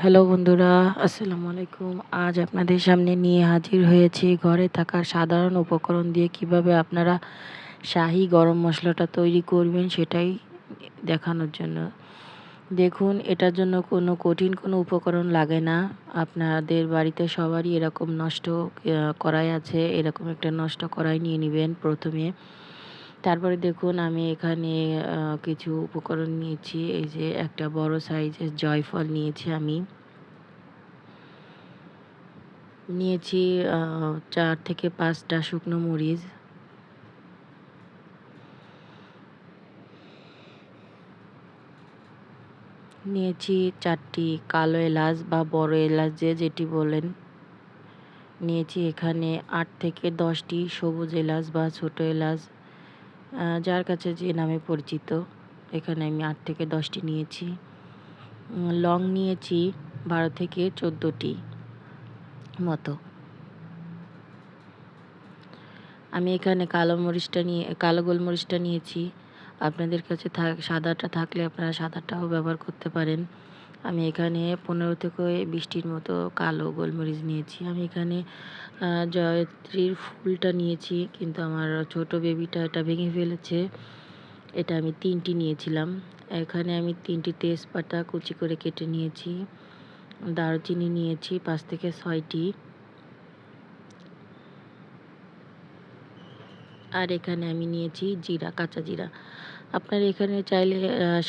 Hello বন্ধুরা, আসসালামু আলাইকুম। আজ আপনাদের সামনে নিয়ে হাজির হয়েছি ঘরে থাকা সাধারণ উপকরণ দিয়ে কিভাবে আপনারা শাহি গরম মশলাটা তৈরি করবেন সেটাই দেখানোর জন্য। দেখুন, এটার জন্য কঠিন কোনো উপকরণ লাগে না। আপনাদের বাড়িতে সবারই এরকম নষ্ট কড়াই আছে, এরকম একটা নষ্ট কড়াই নিয়ে নেবেন প্রথমে। তারপরে দেখুন, আমি এখানে কিছু উপকরণ নিয়েছি। এই যে একটা বড় সাইজের জয়ফল নিয়েছি আমি। নিয়েছি ৪ থেকে ৫টা শুকনো মরিচ। নিয়েছি ৪টি কালো এলাচ বা বড় এলাচ যে যেটি বলেন। নিয়েছি এখানে ৮ থেকে ১০টি সবুজ এলাচ বা ছোট এলাচ, যার কাছে যে নামে পরিচিত। এখানে আমি ৮ থেকে ১০টি নিয়েছি। লং নিয়েছি ১২ থেকে ১৪টি মতো। আমি এখানে কালো গোলমরিচটা নিয়েছি। আপনাদের কাছে সাদাটা থাকলে আপনারা সাদাটাও ব্যবহার করতে পারেন। আমি এখানে ১৫ থেকে ২০টির মতো কালো গোলমরিচ নিয়েছি। আমি এখানে জয়ত্রীর ফুলটা নিয়েছি, কিন্তু আমার ছোট বেবিটা এটা ভেঙে ফেলেছে। এটা আমি ৩টি নিয়েছিলাম। এখানে আমি ৩টি তেজপাতা কুচি করে কেটে নিয়েছি। দারুচিনি নিয়েছি ৫ থেকে ৬টি। আর এখানে আমি নিয়েছি জিরা, কাঁচা জিরা। আপনারা এখানে চাইলে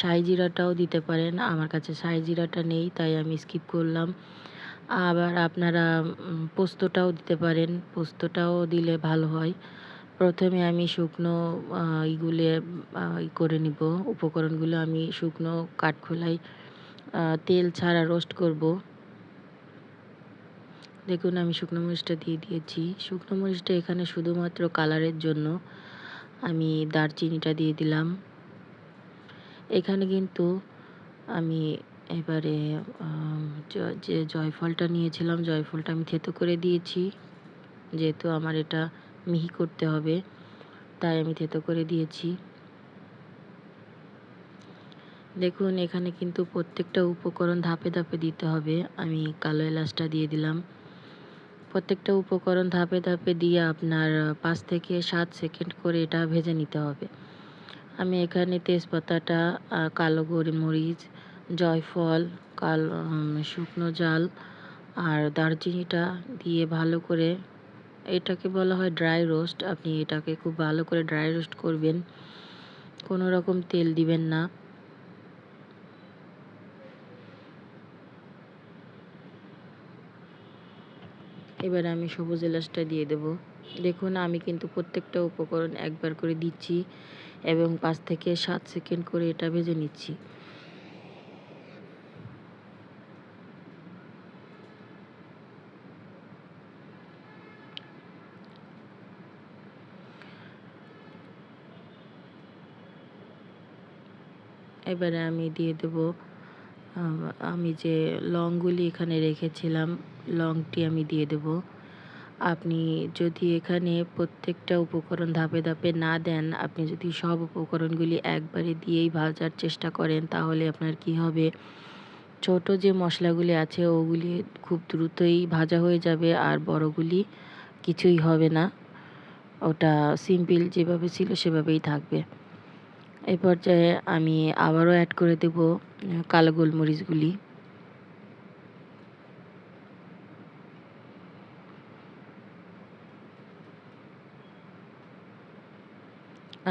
শাহি জিরাটাও দিতে পারেন। আমার কাছে শাহি জিরাটা নেই, তাই আমি স্কিপ করলাম। আবার আপনারা পোস্তটাও দিতে পারেন, পোস্তটাও দিলে ভালো হয়। প্রথমে আমি শুকনো ইগুলো করে নিব। উপকরণগুলো আমি শুকনো কাঠখোলায় তেল ছাড়া রোস্ট করব। দেখুন, আমি শুকনো মরিচটা দিয়ে দিয়েছি। শুকনো মরিচটা এখানে শুধুমাত্র কালারের জন্য। আমি দারচিনিটা দিয়ে দিলাম। এখানে কিন্তু আমি এবারে যে জয়ফলটা নিয়েছিলাম, জয়ফলটা আমি থেতো করে দিয়েছি। যেহেতু আমার এটা মিহি করতে হবে, তাই আমি থেতো করে দিয়েছি। দেখুন, এখানে কিন্তু প্রত্যেকটা উপকরণ ধাপে ধাপে দিতে হবে। আমি কালো এলাচটা দিয়ে দিলাম। প্রত্যেকটা উপকরণ ধাপে ধাপে দিয়ে আপনার ৫ থেকে ৭ সেকেন্ড করে এটা ভেজে নিতে হবে। আমি এখানে তেজপাতাটা, কালো গোলমরিচ, জয়ফল, শুকনো জাল আর দারচিনিটা দিয়ে ভালো করে, এটাকে বলা হয় ড্রাই রোস্ট। আপনি এটাকে খুব ভালো করে ড্রাই রোস্ট করবেন, কোনো রকম তেল দিবেন না। এবার আমি সবুজ এলাচটা দিয়ে দেব। দেখুন, আমি কিন্তু প্রত্যেকটা উপকরণ একবার করে দিচ্ছি এবং ৫ থেকে ৭ সেকেন্ড করে এটা ভেজে নিচ্ছি। এবারে আমি দিয়ে দেব, আমি যে লংগুলি এখানে রেখেছিলাম, লংটি আমি দিয়ে দেব। আপনি যদি এখানে প্রত্যেকটা উপকরণ ধাপে ধাপে না দেন, আপনি যদি সব উপকরণগুলি একবারে দিয়েই ভাজার চেষ্টা করেন, তাহলে আপনার কি হবে, ছোট যে মশলাগুলি আছে ওগুলি খুব দ্রুতই ভাজা হয়ে যাবে, আর বড়গুলি কিছুই হবে না। ওটা সিম্পল যেভাবে ছিল সেভাবেই থাকবে। এই পর্যায়ে আমি আবারও অ্যাড করে দেব কালো গোলমরিচগুলি।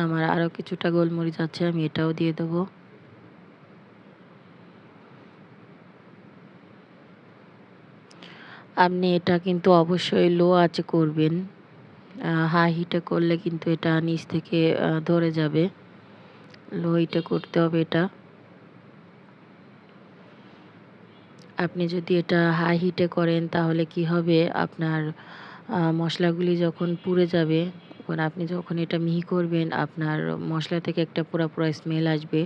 আমার আরও কিছুটা গোলমরিচ আছে, আমি এটাও দিয়ে দেবো। আপনি এটা কিন্তু অবশ্যই লো আঁচে করবেন। হাই হিটে করলে কিন্তু এটা নিচ থেকে ধরে যাবে। লো হিটে করতে হবে এটা। আপনি যদি এটা হাই হিটে করেন তাহলে কি হবে, আপনার মশলাগুলি যখন পুড়ে যাবে, আপনি যখন এটা মিহি করবেন, আপনার মশলা থেকে একটা পোড়া পোড়া স্মেল আসবে।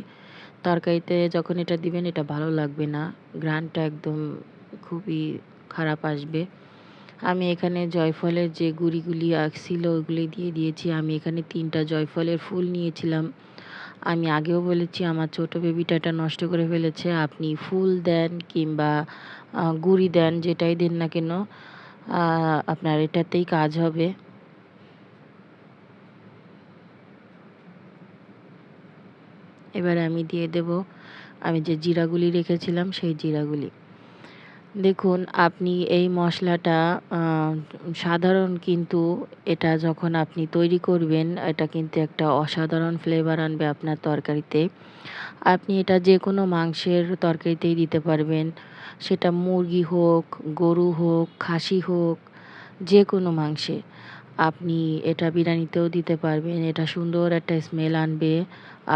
তরকারিতে যখন এটা দিবেন এটা ভালো লাগবে না, ঘ্রাণটা একদম খুবই খারাপ আসবে। আমি এখানে জয়ফলের যে গুঁড়িগুলি ছিল ওগুলি দিয়ে দিয়েছি। আমি এখানে 3টা জয়ফলের ফুল নিয়েছিলাম আমি আগেও বলেছি আমার ছোট বেবিটা এটা নষ্ট করে ফেলেছে। আপনি ফুল দেন কিংবা গুঁড়ি দেন, যেটাই দেন না কেন আপনার এটাতেই কাজ হবে। এবারে আমি দিয়ে দেব আমি যে জিরাগুলি রেখেছিলাম সেই জিরাগুলি। দেখুন আপনি এই মশলাটা সাধারণ, কিন্তু এটা যখন আপনি তৈরি করবেন এটা কিন্তু একটা অসাধারণ ফ্লেভার আনবে আপনার তরকারিতে। আপনি এটা যেকোনো মাংসের তরকারিতেই দিতে পারবেন। সেটা মুরগি হোক, গরু হোক, খাসি হোক, যেকোনো মাংসে। আপনি এটা বিরিয়ানিতেও দিতে পারবেন। এটা সুন্দর একটা স্মেল আনবে।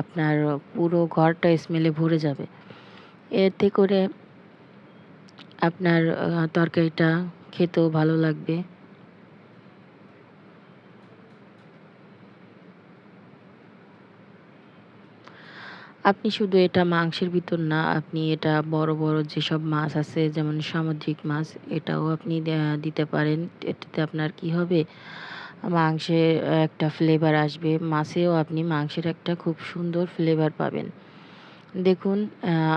আপনার পুরো ঘরটা স্মেলে ভরে যাবে। এতে করে আপনার তরকারিটা খেতেও ভালো লাগবে। আপনি শুধু এটা মাংসের ভিতর না, আপনি এটা বড়, বড় যেসব মাছ আছে যেমন সামুদ্রিক মাছ, এটাও আপনি দিতে পারেন। এটাতে আপনার কি হবে? মাংসে একটা ফ্লেভার আসবে। মাছেও আপনি মাংসের একটা খুব সুন্দর ফ্লেভার পাবেন। দেখুন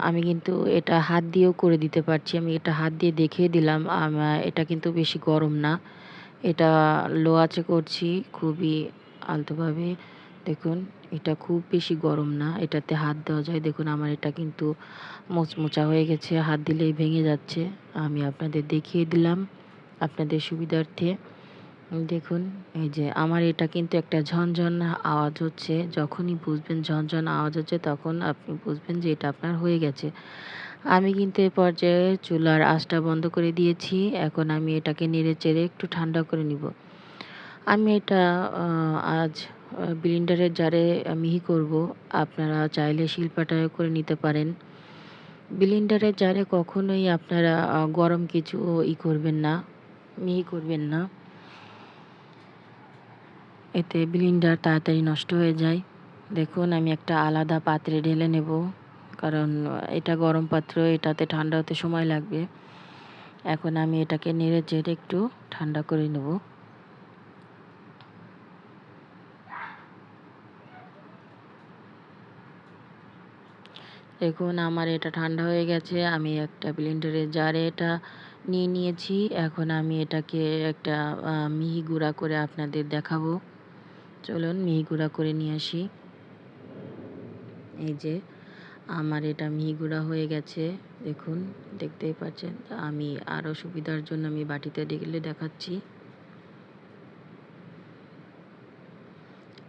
আমি কিন্তু এটা হাত দিয়েও করে দিতে পারছি। আমি এটা হাত দিয়ে দেখিয়ে দিলাম। এটা কিন্তু বেশি গরম না। এটা লো আঁচে করছি খুবই আলতোভাবে। দেখুন এটা খুব বেশি গরম না। এটাতে হাত দেওয়া যায়। দেখুন আমার এটা কিন্তু মোচমোচা হয়ে গেছে। হাত দিলেই ভেঙে যাচ্ছে। আমি আপনাদের দেখিয়ে দিলাম আপনাদের সুবিধার্থে। দেখুন এই যে আমার এটা কিন্তু একটা ঝনঝন আওয়াজ হচ্ছে। যখনই বুঝবেন ঝনঝন আওয়াজ হচ্ছে তখন আপনি বুঝবেন যে এটা আপনার হয়ে গেছে। আমি কিন্তু এ পর্যায়ে চুলার আঁচটা বন্ধ করে দিয়েছি। এখন আমি এটাকে নেড়েচেড়ে একটু ঠান্ডা করে নিব। আমি এটা আজ ব্লেন্ডারের জারে মিহি করব। আপনারা চাইলে শিলপাটায়ও করে নিতে পারেন। ব্লেন্ডারের জারে কখনোই আপনারা গরম কিছু করবেন না, মিহি করবেন না। এতে ব্লেন্ডার তাড়াতাড়ি নষ্ট হয়ে যায়। দেখুন আমি একটা আলাদা পাত্রে ঢেলে নেব, কারণ এটা গরম পাত্র, এটাতে ঠান্ডা হতে সময় লাগবে। এখন আমি এটাকে নেড়েচেড়ে একটু ঠান্ডা করে নেব। দেখুন আমার এটা ঠান্ডা হয়ে গেছে। আমি একটা ব্লেন্ডারের জারে এটা নিয়ে নিয়েছি। এখন আমি এটাকে একটা মিহি গুঁড়া করে আপনাদের দেখাবো। চলুন মিহি গুঁড়া করে নিয়ে আসি। এই যে আমার এটা মিহি গুঁড়া হয়ে গেছে। দেখুন দেখতেই পাচ্ছেন। আমি আরও সুবিধার জন্য আমি বাটিতে ঢেলে দেখাচ্ছি।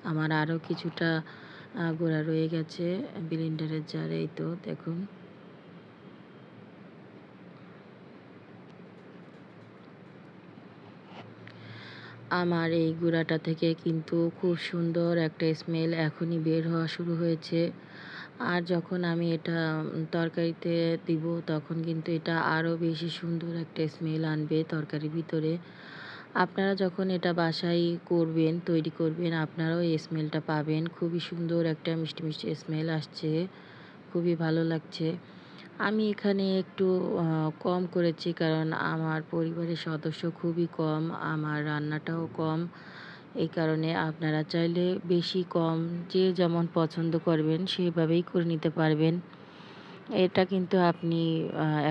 আমার আরও কিছুটা গুঁড়া রয়ে গেছে ব্লেন্ডারের জারে। এই তো দেখুন। আমার এই গুঁড়াটা থেকে কিন্তু খুব সুন্দর একটা স্মেল এখনই বের হওয়া শুরু হয়েছে। আর যখন আমি এটা তরকারিতে দিব তখন কিন্তু এটা আরও বেশি সুন্দর একটা স্মেল আনবে তরকারির ভিতরে। আপনারা যখন এটা বাসায় করবেন, তৈরি করবেন, আপনারাও এই স্মেলটা পাবেন। খুবই সুন্দর একটা মিষ্টি, মিষ্টি স্মেল আসছে। খুবই ভালো লাগছে। আমি এখানে একটু কম করেছি, কারণ আমার পরিবারের সদস্য খুবই কম। আমার রান্নাটাও কম। এই কারণে আপনারা চাইলে বেশি কম যে যেমন পছন্দ করবেন সেভাবেই করে নিতে পারবেন। এটা কিন্তু আপনি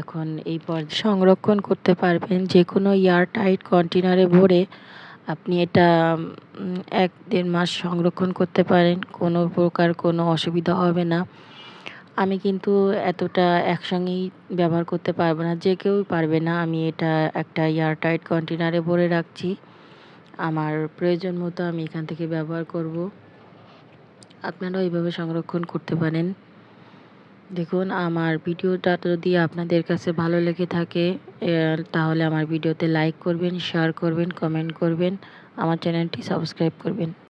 এখন এই পর্যায়ে সংরক্ষণ করতে পারবেন যেকোনো এয়ারটাইট কন্টেনারে ভরে। আপনি এটা ১-১.৫ মাস সংরক্ষণ করতে পারেন। কোনো প্রকার কোনো অসুবিধা হবে না। আমি কিন্তু এতটা একসঙ্গেই ব্যবহার করতে পারবো না। যে কেউই পারবে না। আমি এটা একটা এয়ারটাইট কন্টেনারে ভরে রাখছি। আমার প্রয়োজন মতো আমি এখান থেকে ব্যবহার করব। আপনারাও এইভাবে সংরক্ষণ করতে পারেন। দেখুন আমার ভিডিওটা যদি আপনাদের কাছে ভালো লেগে থাকে তাহলে আমার ভিডিওতে লাইক করবেন, শেয়ার করবেন, কমেন্ট করবেন, আমার চ্যানেলটি সাবস্ক্রাইব করবেন।